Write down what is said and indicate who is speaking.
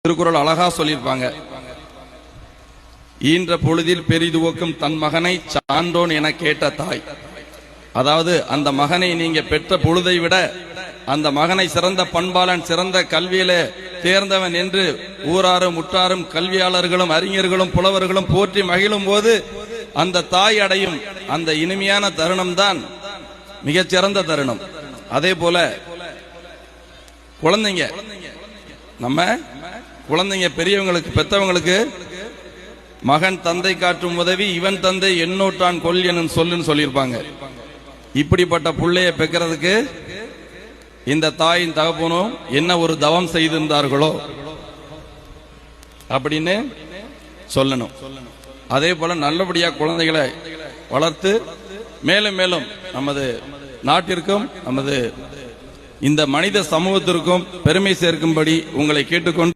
Speaker 1: திருக்குறள் அழகா சொல்லியிருப்பாங்க. ஈன்ற பொழுதில் பெரிதுவக்கும் தன் மகனை சான்றோன் என கேட்ட தாய். அதாவது அந்த மகனை நீங்க பெற்ற பொழுதை விட அந்த மகனை சிறந்த பண்பாளன், சிறந்த கல்வியில தேர்ந்தவன் என்று ஊராரும் உற்றாரும் கல்வியாளர்களும் அறிஞர்களும் புலவர்களும் போற்றி மகிழும் போது அந்த தாய் அடையும் அந்த இனிமையான தருணம் தான் மிகச்சிறந்த தருணம். அதே போல குழந்தைங்க, நம்ம குழந்தைங்க பெரியவங்களுக்கு பெத்தவங்களுக்கு மகன் தந்தை காட்டும் உதவி இவன் தந்தை எண்ணூற்றான் கொல் எனும் சொல்லுன்னு சொல்லியிருப்பாங்க. இப்படிப்பட்ட புள்ளைய பெக்கிறதுக்கு இந்த தாயின் தகப்பனும் என்ன ஒரு தவம் செய்திருந்தார்களோ அப்படின்னு சொல்லணும். அதே போல நல்லபடியா குழந்தைகளை வளர்த்து மேலும் மேலும் நமது நாட்டிற்கும் நமது இந்த மனித சமூகத்திற்கும் பெருமை சேர்க்கும்படி உங்களை கேட்டுக்கொண்டு